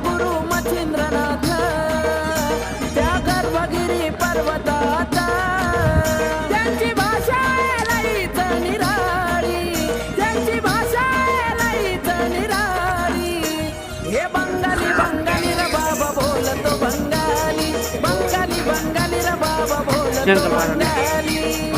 गुरु मच्छिंद्रनाथ त्या गर्भगिरी पर्वतात त्यांची भाषा लईच निराळी त्यांची भाषा लईच निराळी हे बंगाली बंगाली र बाबा बोलतो बंगाली बंगाली बंगाली र बाबा बोलतो बंगाली